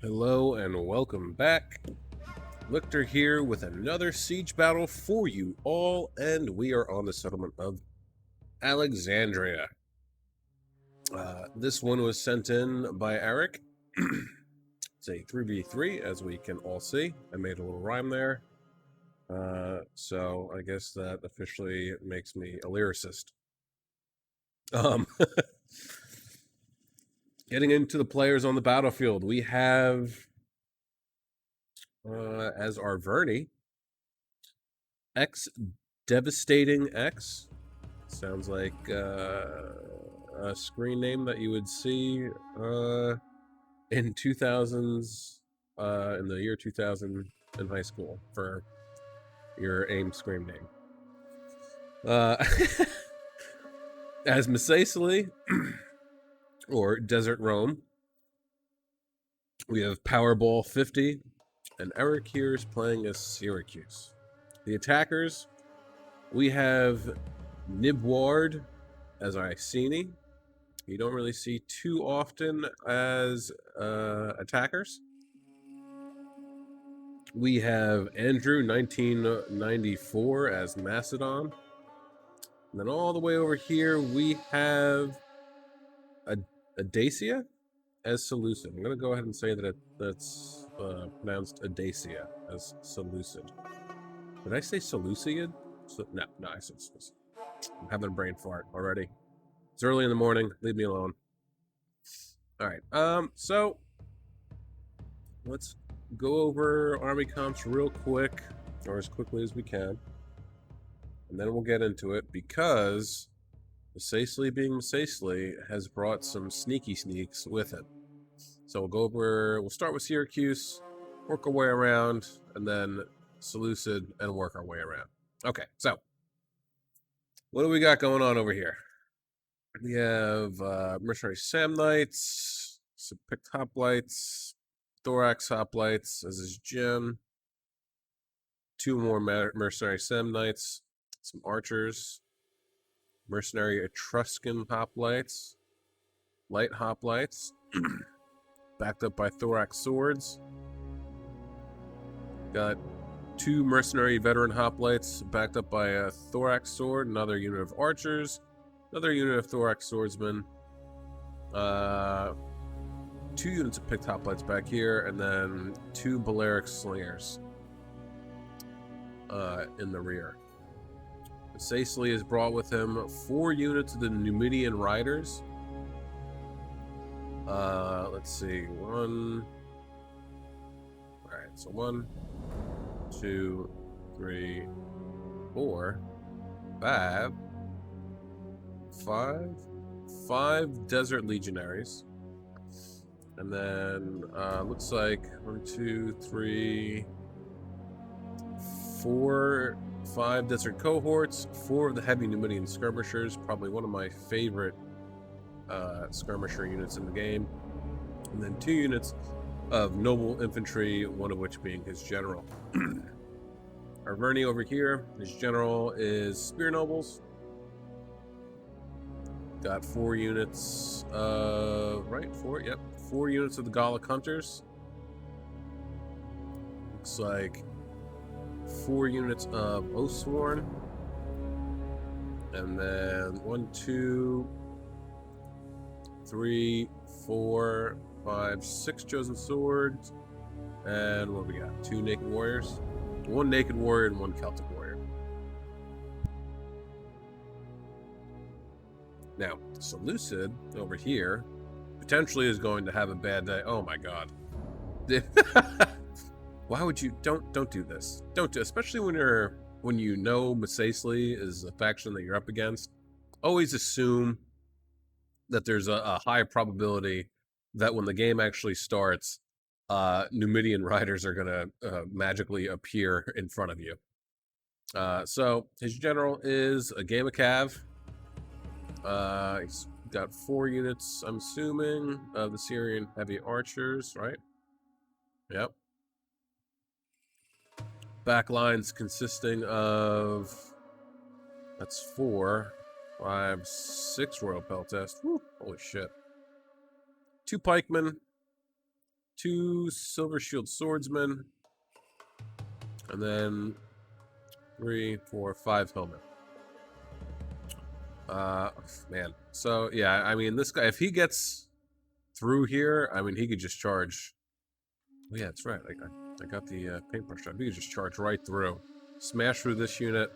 Hello and welcome back. Lichter here with another siege battle for you all, and we are on the settlement of Alexandria. This one was sent in by Eric. It's a 3v3, as we can all see. I made a little rhyme there. So I guess that officially makes me a lyricist. Getting into the players on the battlefield, we have as our Verney, X Devastating X. Sounds like a screen name that you would see in 2000s, in the year 2000 in high school for your AIM screen name. As Misacely, or Desert Rome, we have Powerball 50, and Eric here is playing as Syracuse. The attackers, we have Nibward as Iceni. You don't really see too often as attackers. We have Andrew 1994 as Macedon. And then all the way over here, we have Adacia as Seleucid. I'm going to go ahead and say that that's pronounced Adacia as Seleucid. Did I say Seleucid? No, I said Seleucid. I'm having a brain fart already. It's early in the morning. Leave me alone. All right. So let's go over army comps real quick, or as quickly as we can, and then we'll get into it, because Misacely being Misacely has brought some sneaky sneaks with it. So we'll start with Syracuse, work our way around, and then Seleucid, and work our way around. Okay, so what do we got going on over here? We have Mercenary Samnites, some picked hoplites, Thorax hoplites, as is Jim. Two more Mercenary Samnites, some archers, Mercenary Etruscan hoplites, light hoplites, backed up by Thorax swords. Got two Mercenary Veteran hoplites, backed up by a Thorax sword, another unit of archers, another unit of Thorax swordsmen, two units of picked hoplites back here, and then two Balearic slingers in the rear. Misacely has brought with him 4 units of the Numidian Riders. Let's see. Alright, so 1, 2, 3, 4, 5. 5 Desert Legionaries. And then, looks like 1, 2, 3, 4, 5 Desert Cohorts, 4 of the Heavy Numidian Skirmishers, probably one of my favorite skirmisher units in the game. And then 2 units of Noble Infantry, one of which being his general. Our Verney over here, his general is Spear Nobles. Got 4 units of... 4 units of the Gallic Hunters. Looks like 4 units of Oathsworn. And then 1, 2, 3, 4, 5, 6 Chosen Swords. And what do we got? 2 Naked Warriors. 1 Naked Warrior and 1 Celtic Warrior. Now, Seleucid over here potentially is going to have a bad day. Oh my god. Why would you don't do this? Don't do, especially when you know Misacely is a faction that you're up against. Always assume that there's a high probability that when the game actually starts, Numidian riders are going to magically appear in front of you. So his general is a Gamma Cav. He's got 4 units, I'm assuming, of the Syrian heavy archers, right? Yep. Back lines consisting of... That's 4, 5, 6 Royal Peltast. Woo, holy shit. 2 pikemen, 2 silver shield swordsmen, and then 3, 4, 5 helmet. Man. So yeah, I mean, this guy, if he gets through here, I mean, he could just charge. Oh, yeah, that's right. I got the paintbrush shot. He could just charge right through, smash through this unit,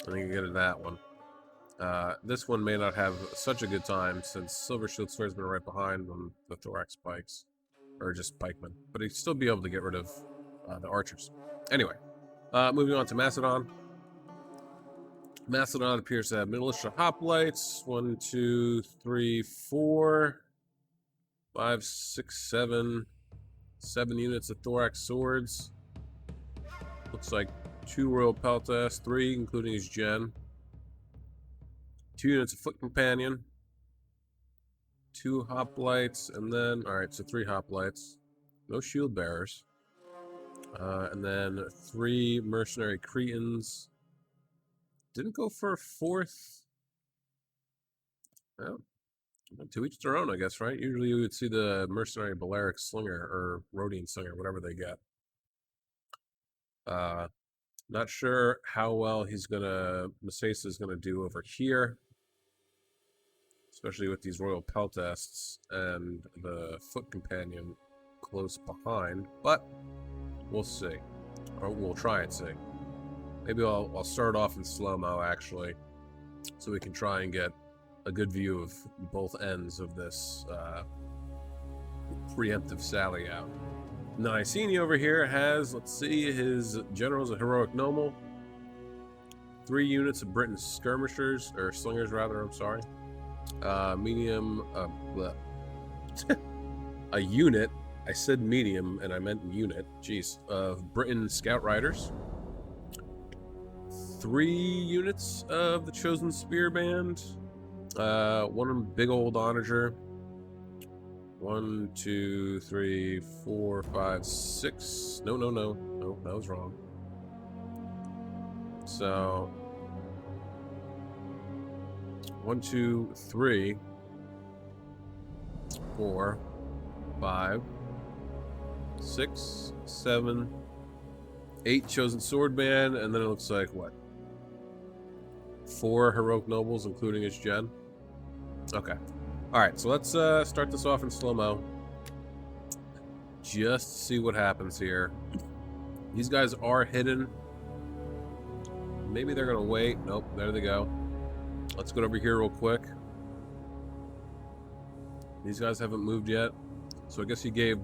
and then you get into that one. This one may not have such a good time since Silver Shield Swordsman are right behind on the thorax spikes, or just pikemen, but he'd still be able to get rid of the archers. Anyway, moving on to Macedon. Macedon appears to have militia hoplites. 1, 2, 3, 4, 5, 6, 7. 7 units of thorax swords. Looks like 2 royal peltas, 3 including his gen. 2 units of foot companion. 2 hoplites, and then alright, so 3 hoplites. No shield bearers. And then 3 mercenary Cretans. Didn't go for a 4th. Well, to each their own, I guess, right? Usually you would see the mercenary Balearic Slinger or Rhodian Slinger, whatever they get. Not sure how well Masesa is gonna do over here, especially with these Royal Peltasts and the Foot Companion close behind, but we'll see. Or we'll try and see. Maybe I'll start off in slow-mo, actually, so we can try and get a good view of both ends of this preemptive sally out. Nicene over here has, let's see, his generals of heroic noble, 3 units of Britain skirmishers, or slingers rather, I'm sorry. Medium, a unit, I said medium and I meant unit, jeez, of Britain scout riders. 3 units of the Chosen Spear Band. 1 big old onager. 1, 2, 3, 4, 5, 6. No, that was wrong. So 1, 2, 3, 4, 5, 6, 7, 8 Chosen Sword Band, and then it looks like what? 4 heroic nobles, including his gen. Okay. Alright, so let's start this off in slow-mo. Just see what happens here. These guys are hidden. Maybe they're gonna wait. Nope, there they go. Let's go over here real quick. These guys haven't moved yet. So I guess he gave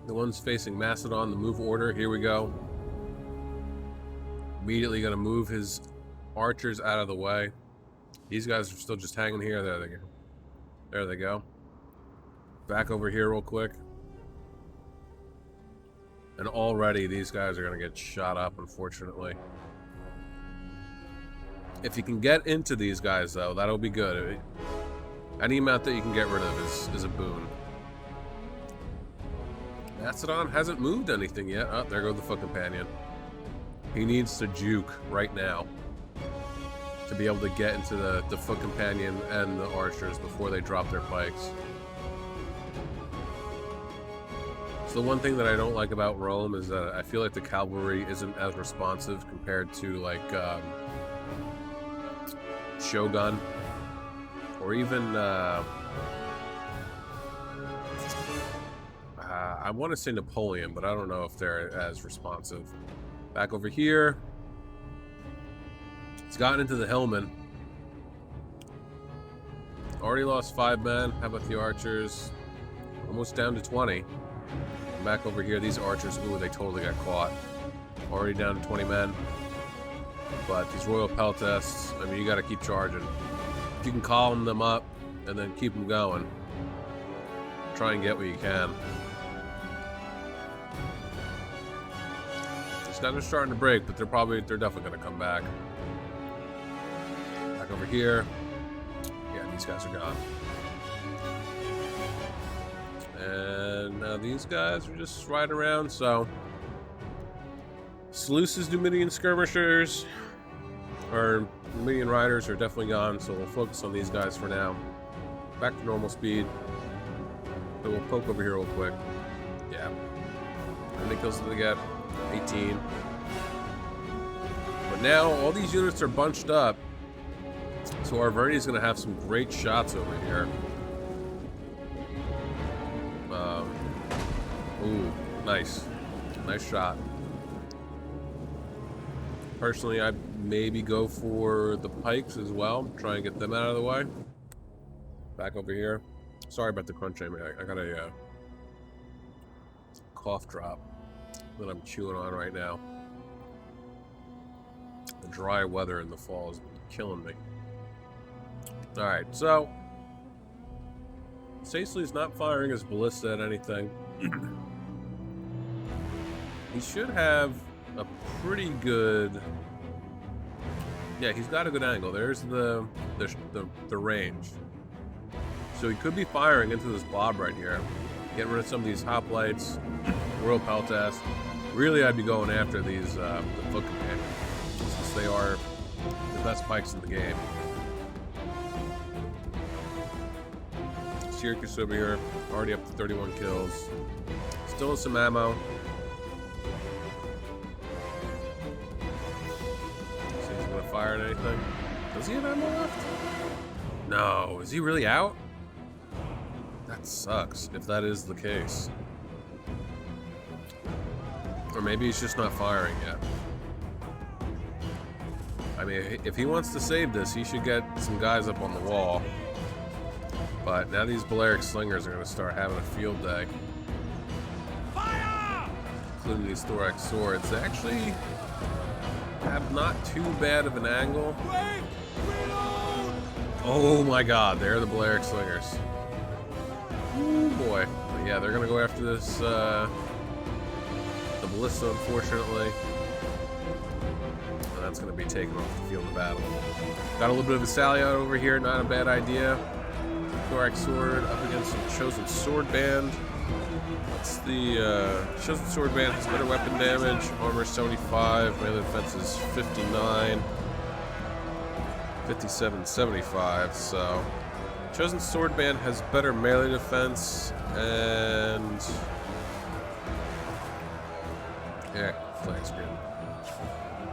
the ones facing Macedon the move order. Here we go. Immediately gonna move his archers out of the way. These guys are still just hanging here. There they go. There they go. Back over here real quick. And already these guys are going to get shot up, unfortunately. If you can get into these guys, though, that'll be good. Any amount that you can get rid of is a boon. Macedon hasn't moved anything yet. Oh, there goes the Foot Companion. He needs to juke right now to be able to get into the Foot Companion and the archers before they drop their pikes. So the one thing that I don't like about Rome is that I feel like the cavalry isn't as responsive compared to like Shogun or even I want to say Napoleon, but I don't know if they're as responsive. Back over here. It's gotten into the Hillman. Already lost 5 men. How about the archers? Almost down to 20. Back over here, these archers, ooh, they totally got caught. Already down to 20 men. But these Royal Peltasts, I mean, you gotta keep charging. If you can column them up and then keep them going, try and get what you can. These guys are starting to break, but they're definitely gonna come back. Back over here. Yeah, these guys are gone. And now these guys are just right around, so Seleucus' Numidian skirmishers or Numidian riders are definitely gone, so we'll focus on these guys for now. Back to normal speed. So we'll poke over here real quick. Yeah. How many kills did they get? 18. But now all these units are bunched up. So our Verni's going to have some great shots over here. Ooh, nice. Nice shot. Personally, I'd maybe go for the pikes as well. Try and get them out of the way. Back over here. Sorry about the crunch, Amy. I got a cough drop that I'm chewing on right now. The dry weather in the fall has been killing me. Alright, so Saisley's not firing his ballista at anything. He should have a pretty good... Yeah, he's got a good angle. There's the range. So he could be firing into this blob right here. Getting rid of some of these hoplites, Royal Peltas. Really, I'd be going after these the foot companions, since they are the best pikes in the game. Syracuse over here, already up to 31 kills. Still with some ammo. See if he's gonna fire at anything. Does he have ammo left? No, is he really out? That sucks, if that is the case. Or maybe he's just not firing yet. I mean, if he wants to save this, he should get some guys up on the wall. But now these Balearic Slingers are going to start having a field day. Fire! Including these Thorax Swords. They actually have not too bad of an angle. Oh my god, they're the Balearic Slingers. Ooh boy. But yeah, they're going to go after this, the Ballista, unfortunately. And that's going to be taken off the field of battle. Got a little bit of a sally out over here, not a bad idea. Thorax Sword up against some Chosen Sword Band. That's the Chosen Sword Band has better weapon damage, armor 75, melee defense is 59, 57, 75. So Chosen Sword Band has better melee defense and yeah, flag screen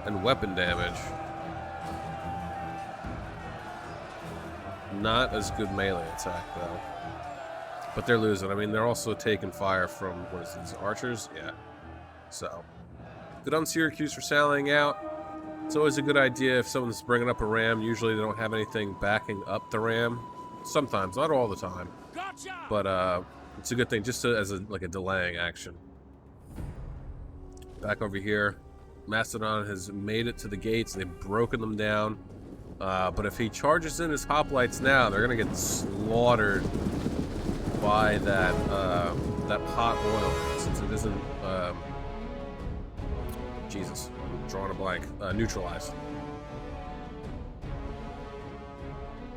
and weapon damage. Not as good melee attack, though. But they're losing. I mean, they're also taking fire from, what is these, archers? Yeah. So, good on Syracuse for sallying out. It's always a good idea if someone's bringing up a ram. Usually they don't have anything backing up the ram. Sometimes, not all the time. But it's a good thing, just as like a delaying action. Back over here. Mastodon has made it to the gates. They've broken them down. But if he charges in his hoplites now, they're gonna get slaughtered by that that hot oil, since it isn't Jesus, I'm drawing a blank. Neutralized.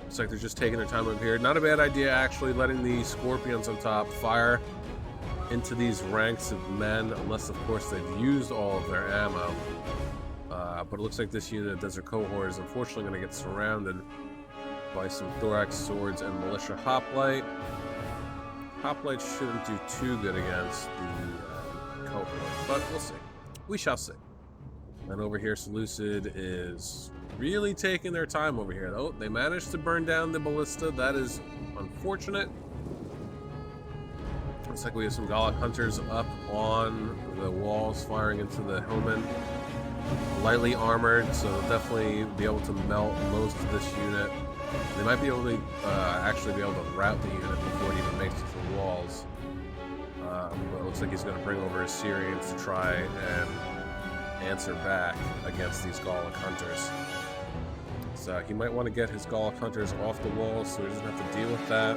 Looks like they're just taking their time over here. Not a bad idea, actually, letting the Scorpions on top fire into these ranks of men, unless of course they've used all of their ammo. But it looks like this unit, Desert Cohort, is unfortunately going to get surrounded by some Thorax Swords and Militia Hoplite. Hoplite shouldn't do too good against the Cohort, but we'll see. We shall see. And over here, Seleucid is really taking their time over here. Oh, they managed to burn down the Ballista. That is unfortunate. Looks like we have some Gallic Hunters up on the walls firing into the Hillmen. Lightly armored, so they'll definitely be able to melt most of this unit. They might be able to actually be able to rout the unit before it even makes it to the walls. But it looks like he's going to bring over his Syrians to try and answer back against these Gallic Hunters. So he might want to get his Gallic Hunters off the walls so he doesn't have to deal with that.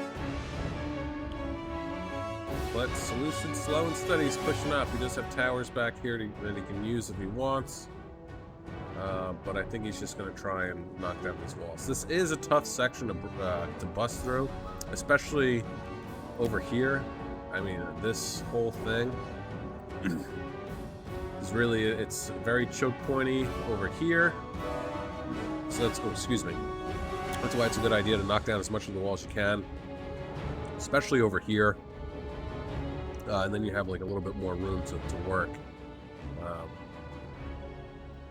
But Seleucid, slow and steady, he's pushing up. He does have towers back here that he can use if he wants. But I think he's just going to try and knock down these walls. This is a tough section to bust through, especially over here. I mean, this whole thing is really, it's very choke pointy over here. So that's, oh, excuse me. That's why it's a good idea to knock down as much of the wall as you can, especially over here. and then you have like a little bit more room to work.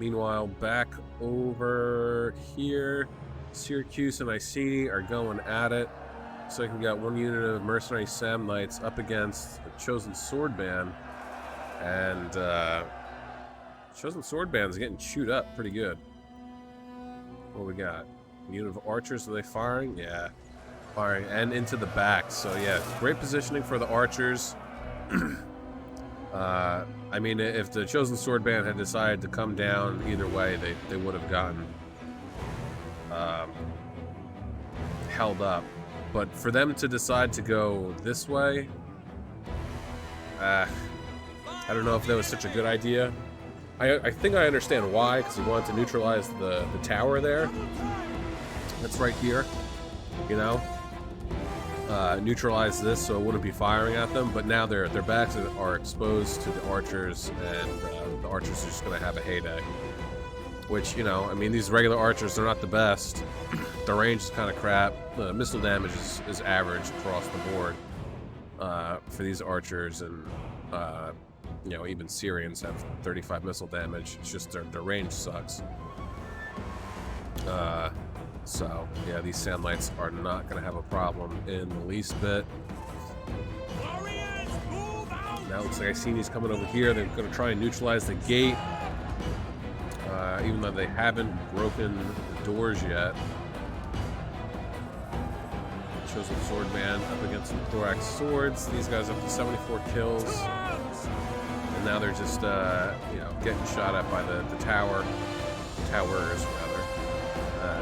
Meanwhile, back over here, Syracuse and Iceni are going at it. So we got one unit of mercenary Sam Knights up against the Chosen Sword Band, and Chosen Sword Band's getting chewed up pretty good. What we got? A unit of archers, are they firing? Yeah, firing, and into the back. So yeah, great positioning for the archers. I mean, if the Chosen Sword Band had decided to come down either way, they would have gotten held up. But for them to decide to go this way, I don't know if that was such a good idea. I think I understand why, because he wanted to neutralize the tower there. That's right here, you know? Neutralize this so it wouldn't be firing at them, but now their backs are exposed to the archers, and the archers are just going to have a heyday. Which, you know, I mean, these regular archers are not the best. The range is kind of crap. The missile damage is average across the board for these archers, and you know, even Syrians have 35 missile damage. It's just their range sucks. So, yeah, these Sand Knights are not going to have a problem in the least bit. Now it looks like Iceni's coming over here. They're going to try and neutralize the gate, even though they haven't broken the doors yet. Chosen Sword Band up against some Thorax Swords. These guys up to 74 kills. And now they're just, you know, getting shot at by the towers, rather.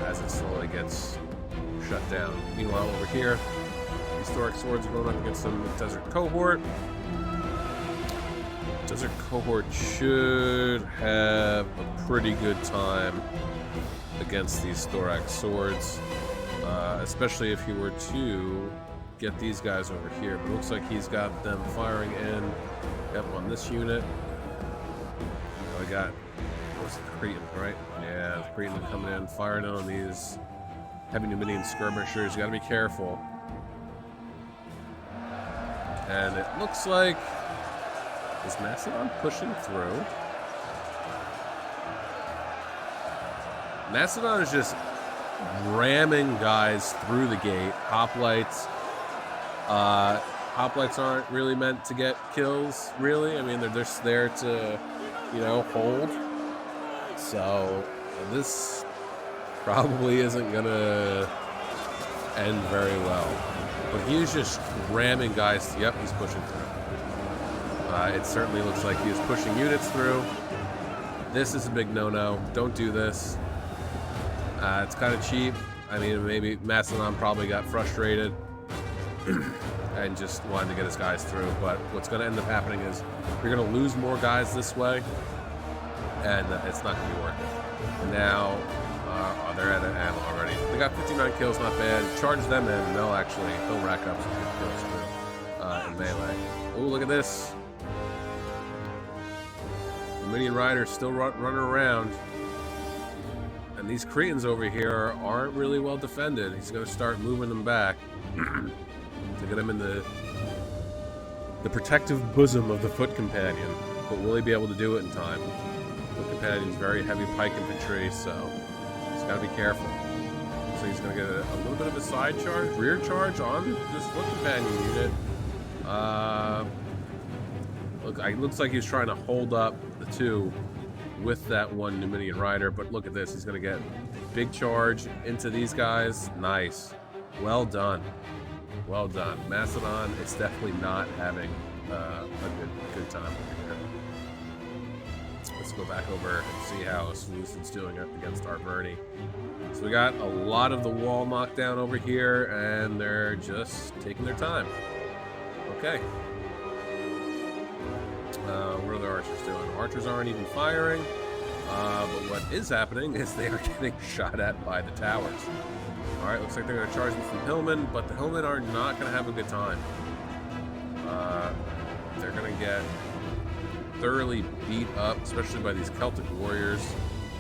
As it slowly gets shut down. Meanwhile, over here, these Thorax Swords are going up against some Desert Cohort. Desert Cohort should have a pretty good time against these Thorax Swords, especially if he were to get these guys over here. But it looks like he's got them firing in. Yep, on this unit. Oh, we got, what's the Cretan, right? Yeah, the Cretan coming in, firing on these heavy Numidian skirmishers. You gotta be careful. And it looks like, is Macedon pushing through? Macedon is just ramming guys through the gate. Hoplites. Hoplites aren't really meant to get kills, really. I mean, they're just there to, you know, hold. So this probably isn't gonna end very well. But he's just ramming guys. Yep, he's pushing through. It certainly looks like he is pushing units through. This is a big no-no. Don't do this. It's kind of cheap. I mean, maybe Macedon probably got frustrated and just wanted to get his guys through. But what's going to end up happening is you're going to lose more guys this way, and it's not going to be worth it. And now, they're at an ammo already. They got 59 kills, not bad. Charge them in, and they'll rack up some good kills too in melee. Oh, look at this. The Minion Rider's still running around. And these Cretans over here aren't really well defended. He's going to start moving them back to get them in the protective bosom of the Foot Companion. But will he be able to do it in time? Foot Companion's very heavy pike infantry, so he's got to be careful. So he's going to get a little bit of a side charge, rear charge on this Foot Companion unit. It looks like he's trying to hold up the two with that one Numidian Rider, but look at this. He's going to get big charge into these guys. Nice. Well done. Well done. Macedon is definitely not having a good time over here. Let's go back over and see how Seleucid's doing against Arverni. So we got a lot of the wall knocked down over here, and they're just taking their time. Okay. What are the archers doing? Archers aren't even firing, but what is happening is they are getting shot at by the towers. Alright, looks like they're going to charge them from Hillmen, but the Hillmen are not going to have a good time. They're going to get thoroughly beat up, especially by these Celtic warriors,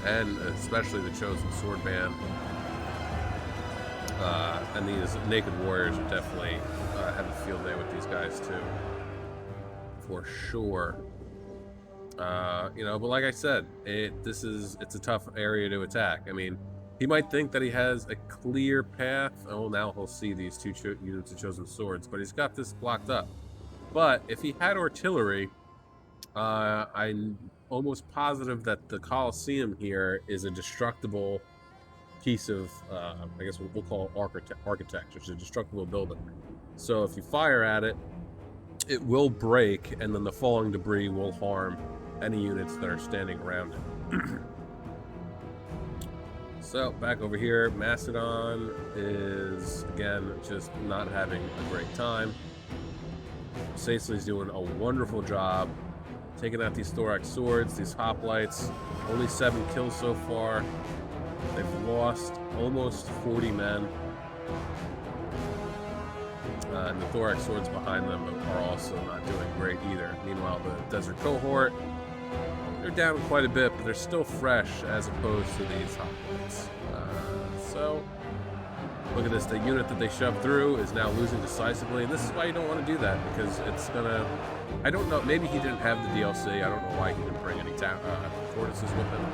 and especially the Chosen Sword Band. And these naked warriors are definitely have a field day with these guys too. for sure. You know, but like I said, it's a tough area to attack. I mean, he might think that he has a clear path. Oh, now he'll see these two units of chosen swords, but he's got this blocked up. But if he had artillery, I'm almost positive that the Colosseum here is a destructible piece of, I guess what we'll call architecture. It's a destructible building. So if you fire at it, it will break, and then the falling debris will harm any units that are standing around it. So, back over here, Macedon is, again, just not having a great time. Saisley's doing a wonderful job taking out these thorax swords, these hoplites. Only 7 kills so far. They've lost almost 40 men. And the thorax swords behind them are also not doing great either. Meanwhile, the desert cohort, they're down quite a bit, but they're still fresh as opposed to these hoplites. So, look at this. The unit that they shoved through is now losing decisively. And this is why you don't want to do that, because it's going to... I don't know. Maybe he didn't have the DLC. I don't know why he didn't bring any tortoises with him.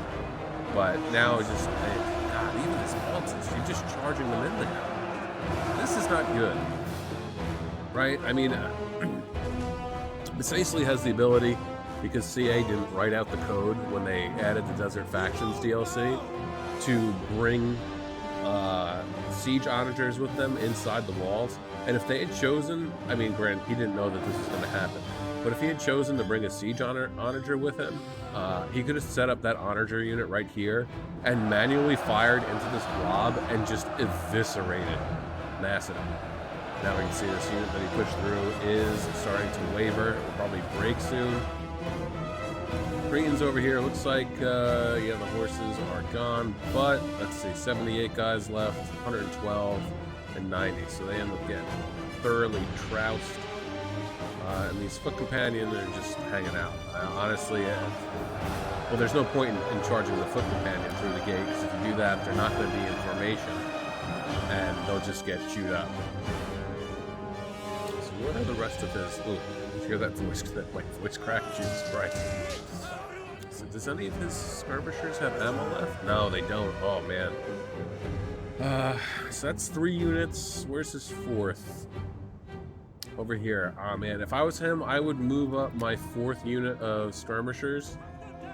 But now it's just... God, even his ults, you're just charging them in there. This is not good. Right? I mean, Saisley has the ability, because CA didn't write out the code when they added the Desert Factions DLC, to bring siege onagers with them inside the walls. And if they had chosen, I mean, granted, he didn't know that this was going to happen, but if he had chosen to bring a siege onager with him, he could have set up that onager unit right here and manually fired into this blob and just eviscerated Macedon. Now we can see this unit that he pushed through is starting to waver. It will probably break soon. Koreans over here, looks like, yeah, the horses are gone, but let's see, 78 guys left, 112 and 90, so they end up getting thoroughly trounced. And these foot companions are just hanging out. Honestly, well, there's no point in charging the foot companion through the gate, because if you do that, they're not going to be in formation, and they'll just get chewed up. What are the rest of his... Ooh, you hear that voice? That my voice crack? Jesus Christ. So does any of his skirmishers have ammo left? No, they don't. Oh, man. So that's 3 units. Where's his 4th? Over here. Oh, man. If I was him, I would move up my 4th unit of skirmishers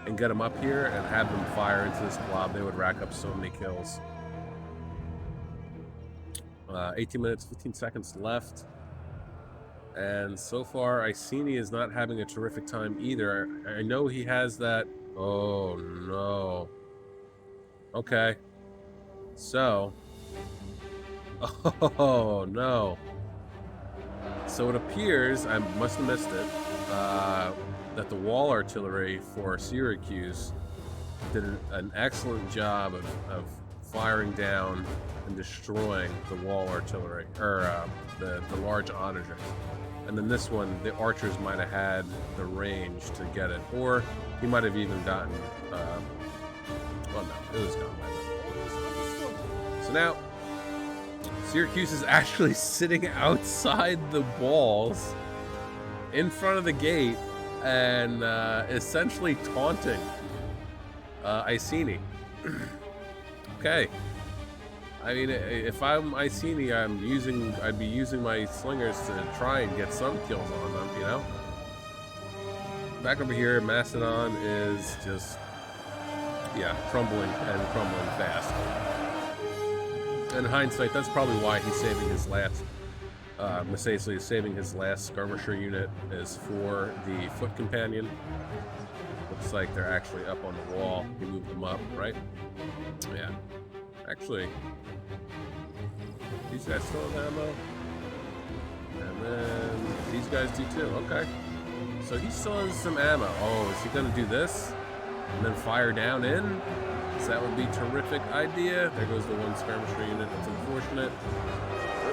and get them up here and have them fire into this blob. They would rack up so many kills. 18 minutes, 15 seconds left. And so far, Iceni is not having a terrific time either. I know he has that... Oh, no. Okay. So... Oh, no. So it appears, I must have missed it, that the wall artillery for Syracuse did an excellent job of firing down and destroying the wall artillery, or the large onagers. And then this one, the archers might have had the range to get it, or he might have even gotten, well, no, it was gone by then. So now, Syracuse is actually sitting outside the walls, in front of the gate, and essentially taunting Iceni. Okay. I mean, if I'm Iceni, I'd be using my slingers to try and get some kills on them, you know? Back over here, Macedon is just, yeah, crumbling fast. In hindsight, that's probably why he's saving his last, Masaisley is saving his last skirmisher unit is for the foot companion. Looks like they're actually up on the wall. He moved them up, right? Yeah. Actually, these guys still have ammo. And then these guys do too. Okay. So he still has some ammo. Oh, is he going to do this? And then fire down in? So that would be a terrific idea. There goes the one skirmisher unit. That's unfortunate.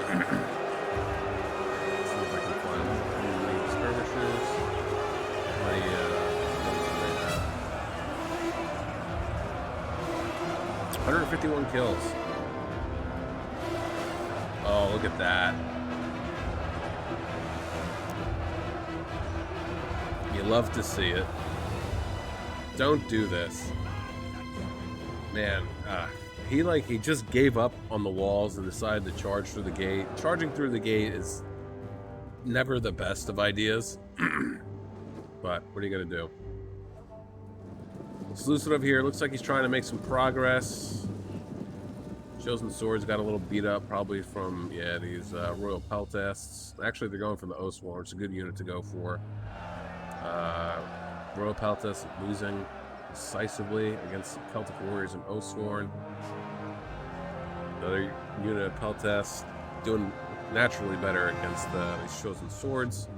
Let's see if I can find any skirmishers. My 151 kills. Oh, look at that. love to see it. Don't do this. Man, he just gave up on the walls and decided to charge through the gate. Charging through the gate is never the best of ideas. But what are you gonna do? Seleucid over here looks like he's trying to make some progress. Chosen Swords got a little beat up, probably from these Royal Peltasts. Actually, they're going for the Oathsworn. It's a good unit to go for. Royal Peltasts losing decisively against Celtic Warriors and Oathsworn. Another unit of Peltasts doing naturally better against these Chosen Swords.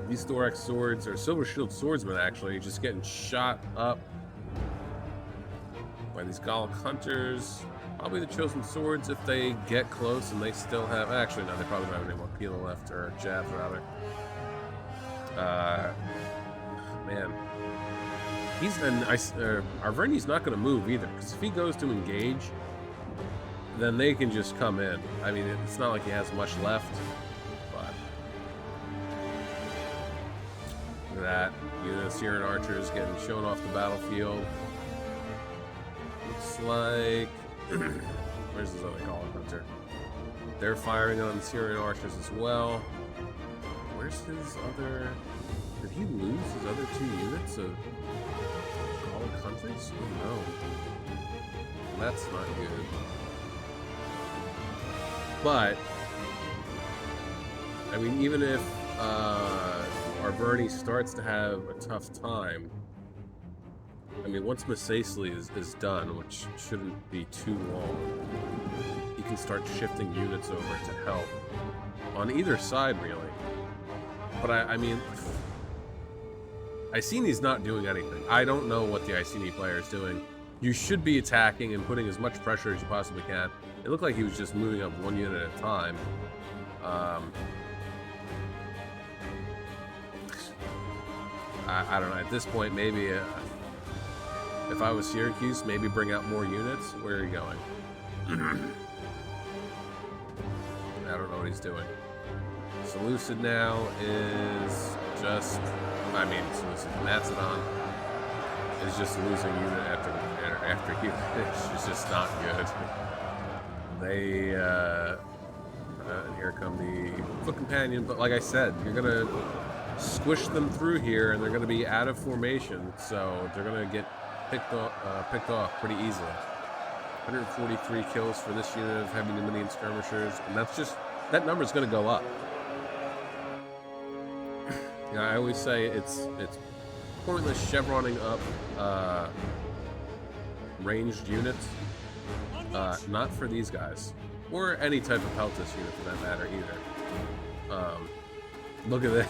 These Thorax Swords, or Silver Shield Swordsmen, actually, just getting shot up by these Gallic Hunters. Probably the Chosen Swords if they get close and they still have... Actually, no, they probably don't have any more peel left, or jabs, rather. Man. Arverni's not going to move either, because if he goes to engage, then they can just come in. I mean, it's not like he has much left, but... Look at that. Unit of Syrian archers getting shown off the battlefield. Looks like... Where's this other Gallic Hunter? They're firing on the Syrian archers as well. Where's his other... Did he lose his other 2 units of Gallic Hunters? Oh no. That's not good. But, I mean, even if Arverni starts to have a tough time, I mean, once Masacely is done, which shouldn't be too long, he can start shifting units over to help on either side, really. But I mean, Icini's not doing anything. I don't know what the Icini player is doing. You should be attacking and putting as much pressure as you possibly can. It looked like he was just moving up 1 unit at a time. I don't know. At this point, maybe if I was Syracuse, maybe bring out more units. Where are you going? I don't know what he's doing. Seleucid now is just... I mean, Seleucid. Macedon is just losing unit after unit. It's just not good. They... and here come the Foot Companion. But like I said, you're going to squish them through here, and they're going to be out of formation. So they're going to get picked off pretty easily. 143 kills for this unit of heavy Numidian skirmishers, and that's just... That number's going to go up. You know, I always say it's pointless chevroning up ranged units. Not for these guys, or any type of Peltas unit for that matter either. Look at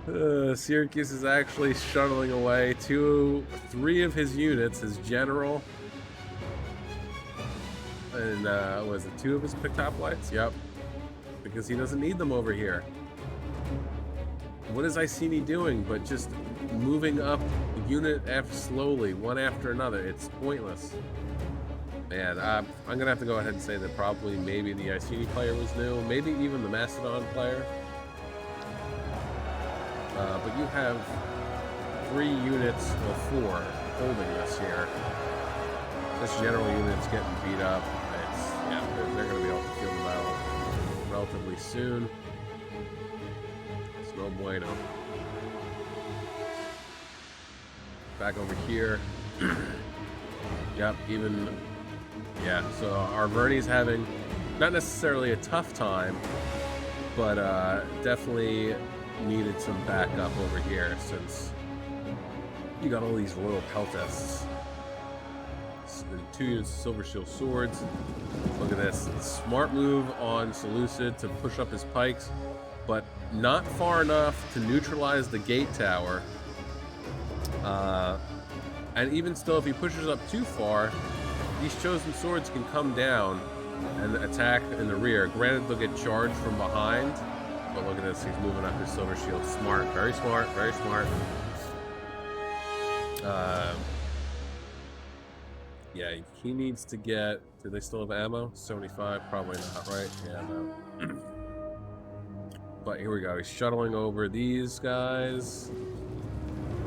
that. Syracuse is actually shuttling away 3 of his units, his general, and was it 2 of his Pictopolites? Yep, because he doesn't need them over here. What is Icini doing but just moving up unit slowly, one after another? It's pointless. Man, I'm going to have to go ahead and say that probably maybe the Icini player was new, maybe even the Macedon player. But you have 3 units of 4 holding this here. This general unit's getting beat up. They're going to be able to field the battle relatively soon. It's no bueno. Back over here. Yep, even... Yeah, so Arverni's having not necessarily a tough time, but definitely needed some backup over here since you got all these Royal Peltasts. 2 units of Silver Shield Swords. Look at this. Smart move on Seleucid to push up his pikes, but not far enough to neutralize the gate tower. And even still, if he pushes up too far, these Chosen Swords can come down and attack in the rear. Granted, they'll get charged from behind, but look at this. He's moving up his Silver Shield. Smart. Very smart. Very smart. Yeah, he needs to get... Do they still have ammo? 75? Probably not, right? Yeah, no. But here we go. He's shuttling over these guys.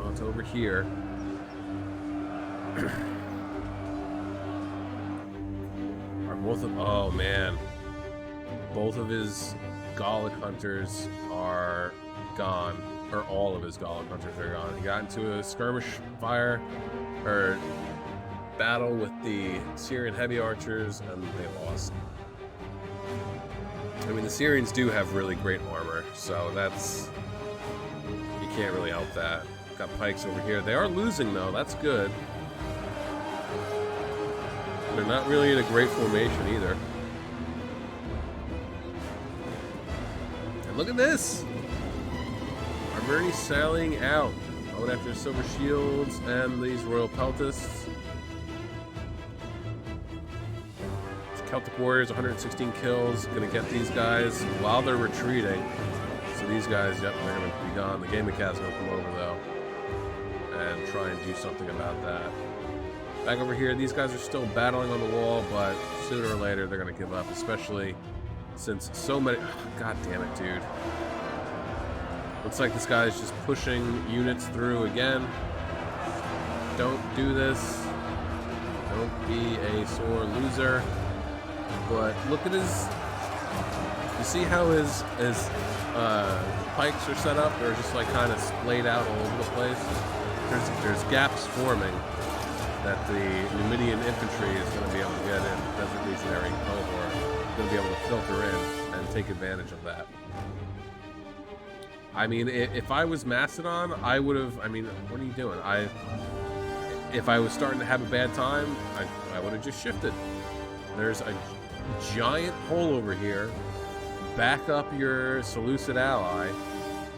Oh, it's over here. Are both of... Oh, man. Both of his Gallic hunters are gone. Or all of his Gallic hunters are gone. He got into a skirmish fire, or battle with the Syrian heavy archers, and they lost. I mean, the Syrians do have really great armor, so that's... You can't really help that. Got pikes over here. They are losing, though. That's good. They're not really in a great formation, either. And look at this! Arverni sailing out. Going after Silver Shields and these Royal Peltists. Celtic Warriors, 116 kills. Gonna get these guys while they're retreating. So these guys, yep, they're gonna be gone. The Gaming Cat's gonna come over though and try and do something about that. Back over here, these guys are still battling on the wall, but sooner or later they're gonna give up, especially since so many... God damn it, dude. Looks like this guy is just pushing units through again. Don't do this. Don't be a sore loser. But look at his... You see how his pikes are set up? They're just like kind of splayed out all over the place. There's gaps forming that the Numidian infantry is going to be able to get in. Desert Legionary cohort is going to be able to filter in and take advantage of that. I mean, if I was Macedon, I would have... I mean, what are you doing? If I was starting to have a bad time, I would have just shifted. There's a giant hole over here. Back up your Seleucid ally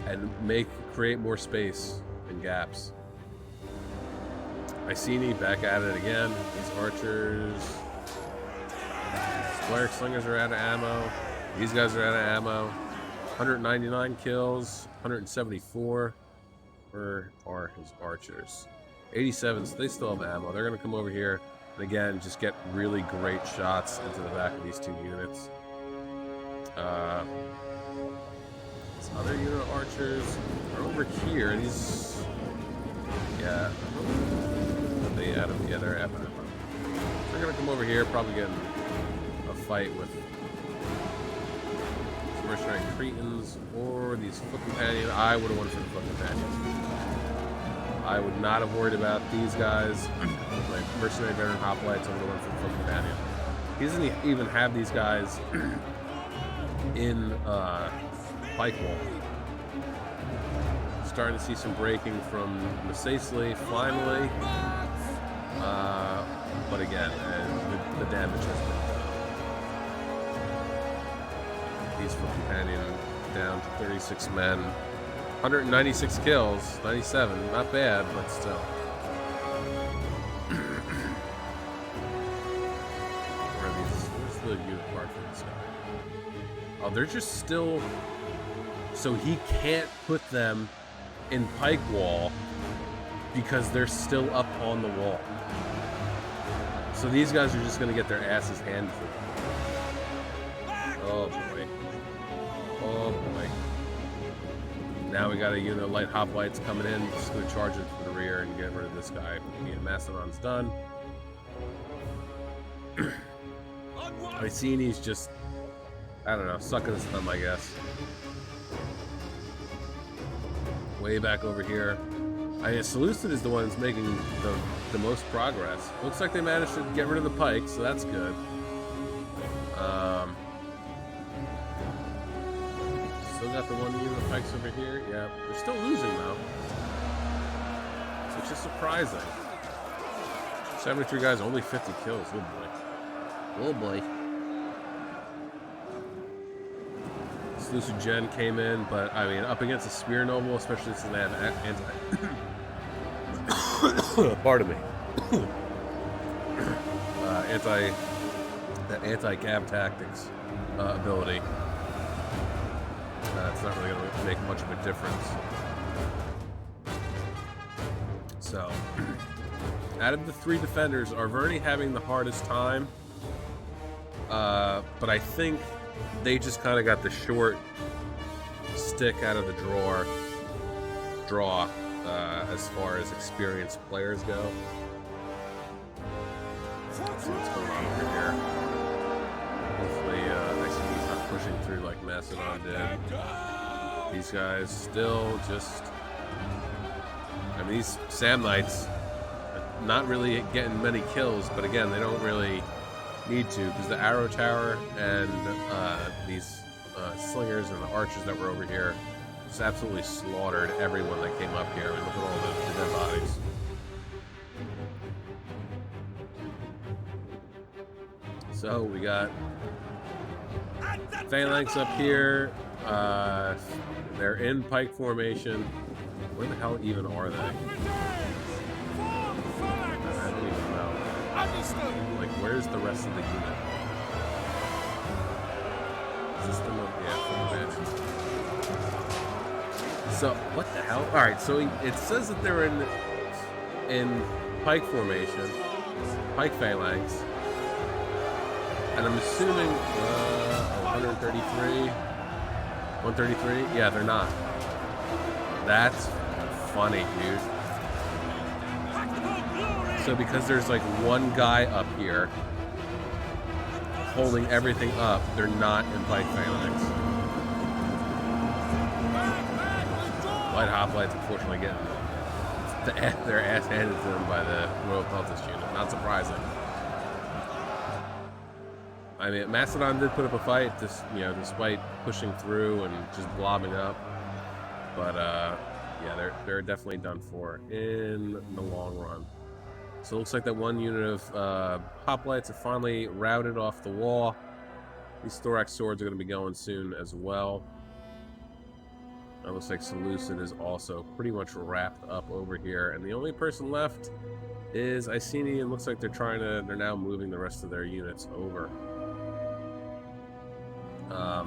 and create more space and gaps. Iceni back at it again. These archers. Cleric slingers are out of ammo. These guys are out of ammo. 199 kills. 174. Where are his archers? 87, so they still have ammo. They're going to come over here and again just get really great shots into the back of these two units. These other unit of archers are over here. These, yeah, they're out of ammo. They're going to come over here, probably get in a fight with these mercenary Cretans or these foot companions. I would have won for the foot companions. I would not have worried about these guys. Like mercenary veteran hoplites, I would have went for the foot companion. He doesn't even have these guys in pike wall. Starting to see some breaking from Macesli finally. But again, the damage has been done. These foot companion down to 36 men. 196 kills, 97, not bad, but still. Where are these? Where's the unit mark for this guy? Oh, they're just still... So he can't put them in pike wall because they're still up on the wall. So these guys are just going to get their asses handed to them. Oh boy. Oh boy. Now we got a unit of light hoplites coming in, just going to charge it to the rear and get rid of this guy. Yeah, Macedon's done. Iceni's just, I don't know, sucking his thumb, I guess. Way back over here. I mean, Seleucid is the one that's making the most progress. Looks like they managed to get rid of the pike, so that's good. Still got the one unit of pikes over here. Yeah, they're still losing though, which is surprising. 73 guys, only 50 kills. Oh boy. Oh boy. Seleucid Gen came in, but I mean, up against a Spear Noble, especially since they have pardon me. Anti-cav tactics ability. It's not really going to make much of a difference. So, out of the three defenders, Arverni having the hardest time. But I think they just kind of got the short stick out of the draw as far as experienced players go. Let's see what's going on over here. Hopefully, he's not pushing through like Macedon did. These guys still just... I mean, these Sam Knights, not really getting many kills, but again, they don't really need to, because the Arrow Tower and these slingers and the archers that were over here just absolutely slaughtered everyone that came up here. I mean, look at all the dead bodies. So we got Phalanx up here. They're in pike formation. Where the hell even are they? I don't even know. Like, where's the rest of the unit? System of, yeah, full advantage. So, what the hell? Alright, so it says that they're in pike formation, pike phalanx, and I'm assuming 133? 133? Yeah, they're not. That's funny, dude. So because there's like one guy up here holding everything up, they're not in pike phalanx. Light hoplites unfortunately getting their ass handed to them by the Royal Peltist unit. Not surprising. I mean, Macedon did put up a fight, despite pushing through and just blobbing up. But yeah, they're definitely done for in the long run. So it looks like that one unit of hoplites have finally routed off the wall. These thorax swords are going to be going soon as well. It looks like Seleucid is also pretty much wrapped up over here, and the only person left is Iceni, and looks like they're now moving the rest of their units over. Are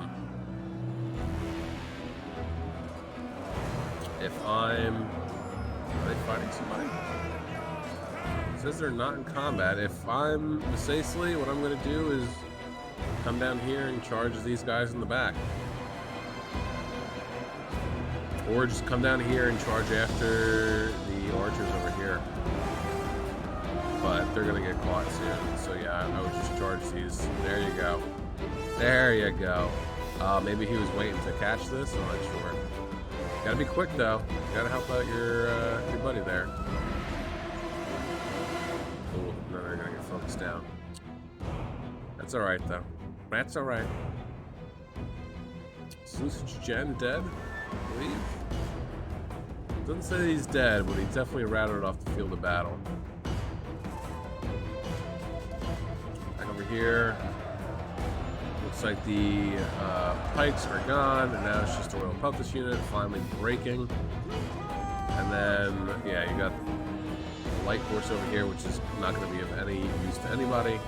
they fighting somebody? It says they're not in combat. If I'm Misacely, what I'm going to do is come down here and charge these guys in the back. Or just come down here and charge after the archers over here. But they're going to get caught soon. So yeah, I would just charge these. There you go. There you go. Maybe he was waiting to catch this. I'm not sure. Gotta be quick though. Gotta help out your buddy there. Oh, no, they're gonna get focused down. That's alright though. That's alright. Sausage Gen dead, I believe. Doesn't say he's dead, but he definitely routed off the field of battle. Back over here. Looks like the pikes are gone, and now it's just a Royal Peltist unit finally breaking. And then, yeah, you got the light horse over here, which is not going to be of any use to anybody.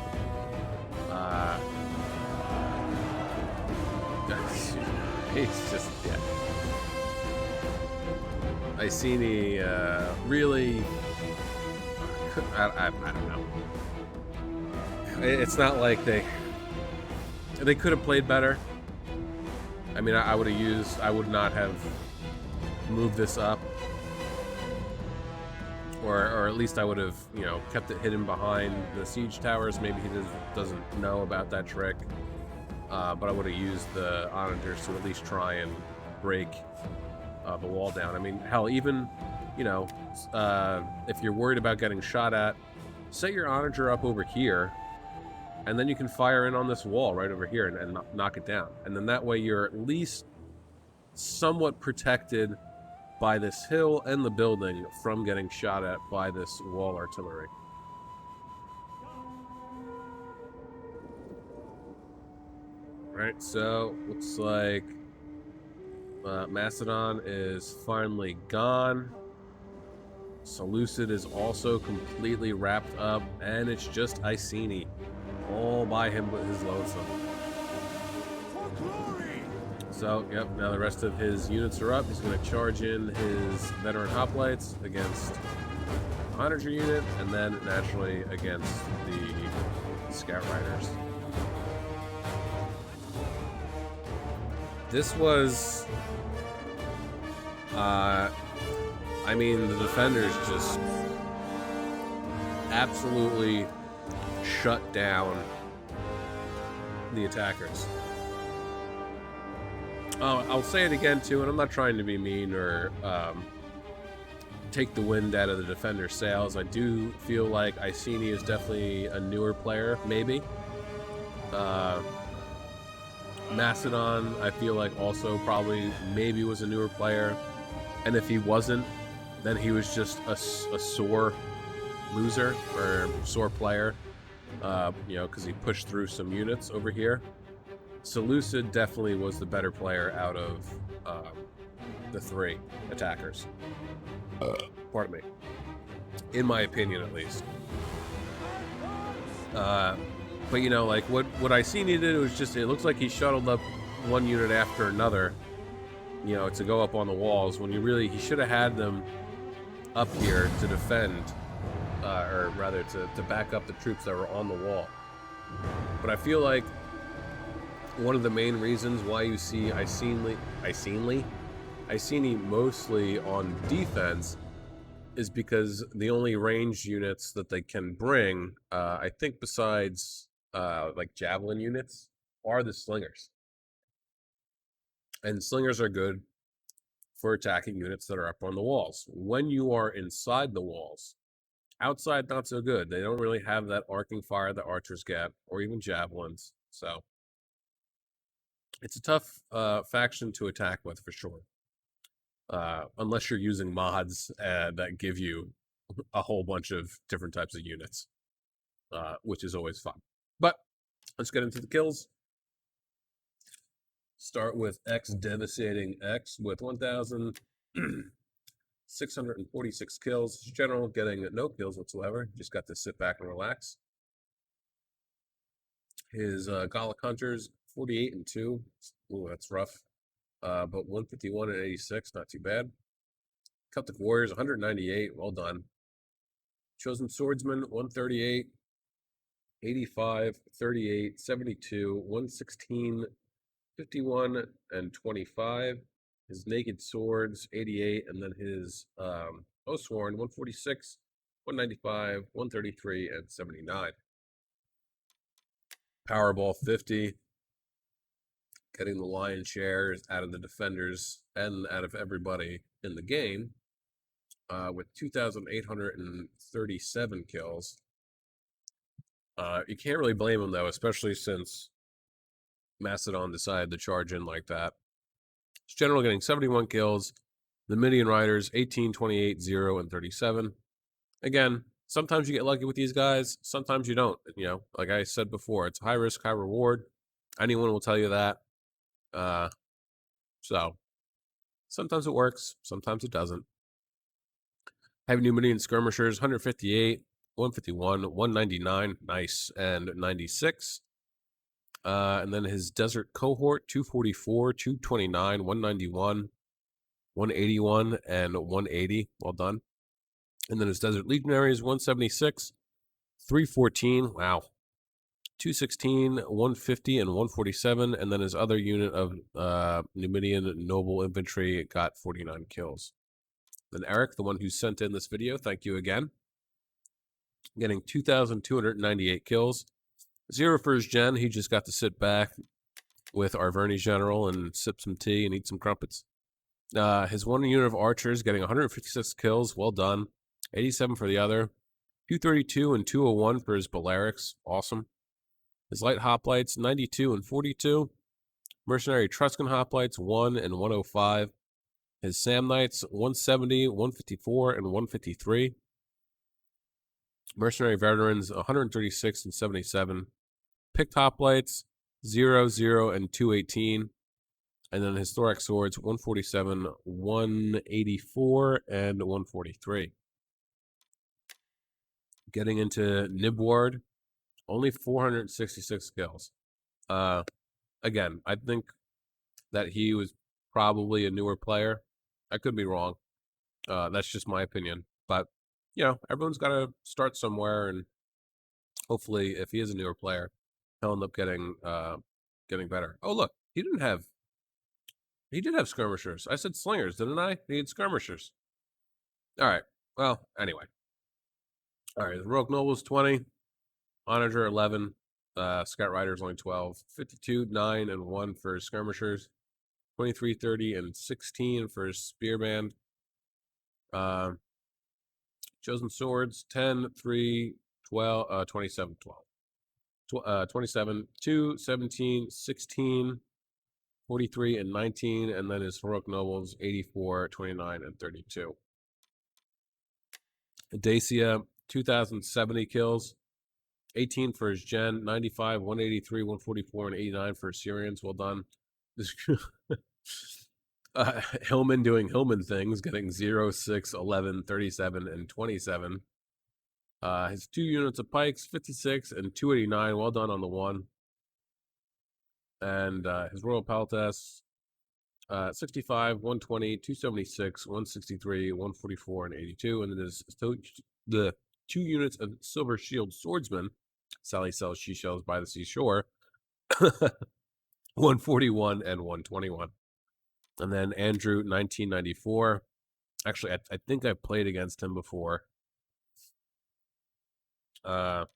He's just, yeah. Iceni really, I don't know. It's not like they could have played better. I mean, I would not have moved this up. Or at least I would have, kept it hidden behind the siege towers. Maybe he doesn't know about that trick. But I would have used the onagers to at least try and break the wall down. I mean, hell, even, if you're worried about getting shot at, set your onager up over here, and then you can fire in on this wall right over here and knock it down. And then that way you're at least somewhat protected by this hill and the building from getting shot at by this wall artillery. Alright, so looks like Macedon is finally gone. Seleucid is also completely wrapped up, and it's just Iceni all by him with his lonesome. So, yep, now the rest of his units are up. He's going to charge in his veteran hoplites against the onager unit, and then naturally against the scout riders. This was I mean, the defenders just absolutely shut down the attackers. I'll say it again too, and I'm not trying to be mean or take the wind out of the defender's sails. I do feel like Iceni is definitely a newer player, maybe. Macedon, I feel like also probably maybe was a newer player, and if he wasn't, then he was just a sore loser or sore player. Because he pushed through some units over here. Seleucid definitely was the better player out of the three attackers. Pardon me. In my opinion, at least. But like what I seen he did was just, it looks like he shuttled up one unit after another, to go up on the walls, when he should have had them up here to defend, or rather to back up the troops that were on the wall. But I feel like one of the main reasons why you see Iceni mostly on defense is because the only ranged units that they can bring, I think besides like javelin units, are the slingers. And slingers are good for attacking units that are up on the walls. When you are inside the walls, outside not so good. They don't really have that arcing fire that archers get, or even javelins. So it's a tough faction to attack with for sure. Unless you're using mods that give you a whole bunch of different types of units, which is always fun. But let's get into the kills. Start with X Devastating X with 1,646 kills. General getting no kills whatsoever. Just got to sit back and relax. His Gallic Hunters, 48 and 2. Ooh, that's rough. But 151 and 86, not too bad. Celtic Warriors, 198. Well done. Chosen Swordsman, 138, 85, 38, 72, 116, 51, and 25. His Naked Swords, 88, and then his Oathsworn, 146, 195, 133, and 79. Powerball, 50. Getting the lion's share out of the defenders and out of everybody in the game, with 2,837 kills. You can't really blame him, though, especially since Macedon decided to charge in like that. His general getting 71 kills. The Midian Riders, 18, 28, 0, and 37. Again, sometimes you get lucky with these guys. Sometimes you don't. Like I said before, it's high risk, high reward. Anyone will tell you that. So sometimes it works. Sometimes it doesn't. Heavy Numidian Skirmishers, 158, 151, 199, nice, and 96. And then his Desert Cohort, 244, 229, 191, 181, and 180. Well done. And then his Desert Legionaries, 176, 314, wow, 216, 150, and 147. And then his other unit of Numidian Noble Infantry got 49 kills. Then Eric, the one who sent in this video, thank you again. Getting 2,298 kills. 0 for his gen. He just got to sit back with our Verni General and sip some tea and eat some crumpets. His one unit of archers getting 156 kills. Well done. 87 for the other. 232 and 201 for his Balearics. Awesome. His light hoplites, 92 and 42. Mercenary Etruscan hoplites, 1 and 105. His Sam Knights, 170, 154, and 153. Mercenary Veterans, 136 and 77. Picked Hoplites, 0, 0, and 218. And then his Thorax Swords, 147, 184, and 143. Getting into Nibward, only 466 kills. Again, I think that he was probably a newer player. I could be wrong. That's just my opinion. But, everyone's got to start somewhere, and hopefully, if he is a newer player, he'll end up getting better. Oh, look, he didn't have He did have skirmishers. I said slingers, didn't I? He had skirmishers. All right. Well, anyway. All right. The Rogue Noble's 20. Onager 11. Scout Rider's only 12. 52, 9, and 1 for skirmishers. 23, 30, and 16 for Spearband. Chosen Swords 10, 3, 12, 27, 12. 27, 2, 17, 16, 43, and 19. And then his Heroic Nobles 84, 29, and 32. Dacia 2,070 kills. 18 for his Gen, 95, 183, 144, and 89 for Syrians. Well done. Hillman doing Hillman things, getting 0, 6, 11, 37, and 27. His 2 units of pikes, 56 and 289. Well done on the 1. And his Royal Paltas, 65, 120, 276, 163, 144, and 82. And then his the 2 units of Silver Shield Swordsman, Sally sells she shells by the seashore, 141 and 121. And then Andrew, 1994. Actually, I think I played against him before. But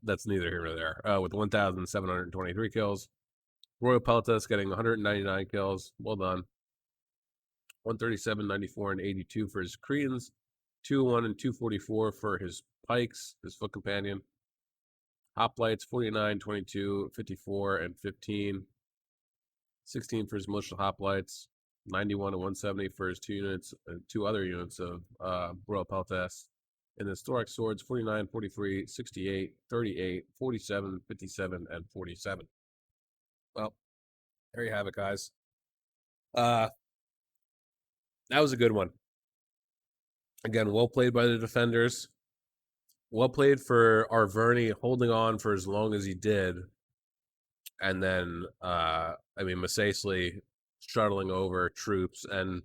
that's neither here nor there. With 1,723 kills. Royal Peltas getting 199 kills. Well done. 137, 94, and 82 for his Cretans. 201 and 244 for his Pikes, his Foot Companion. Hoplites, 49, 22, 54, and 15. 16 for his Militia Hoplites. 91 and 170 for his 2 units, 2 other units of Royal Peltas. And his Thorax Swords, 49, 43, 68, 38, 47, 57, and 47. Well, there you have it, guys. That was a good one. Again, well played by the defenders. Well played for Arverni holding on for as long as he did. And then, Massasley shuttling over troops and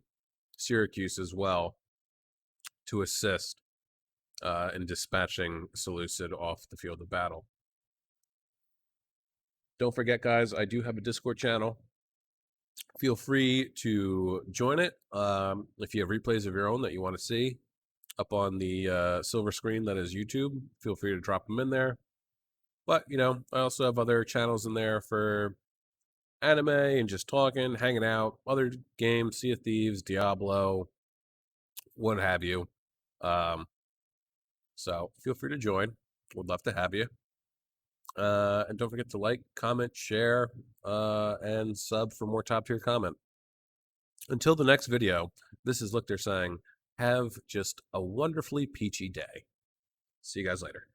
Syracuse as well to assist in dispatching Seleucid off the field of battle. Don't forget, guys, I do have a Discord channel. Feel free to join it. If you have replays of your own that you want to see up on the silver screen that is YouTube, feel free to drop them in there. But, I also have other channels in there for anime and just talking, hanging out, other games, Sea of Thieves, Diablo, what have you. So feel free to join. Would love to have you. And don't forget to like, comment, share, and sub for more top tier comment. Until the next video, this is Lichter saying, have just a wonderfully peachy day. See you guys later.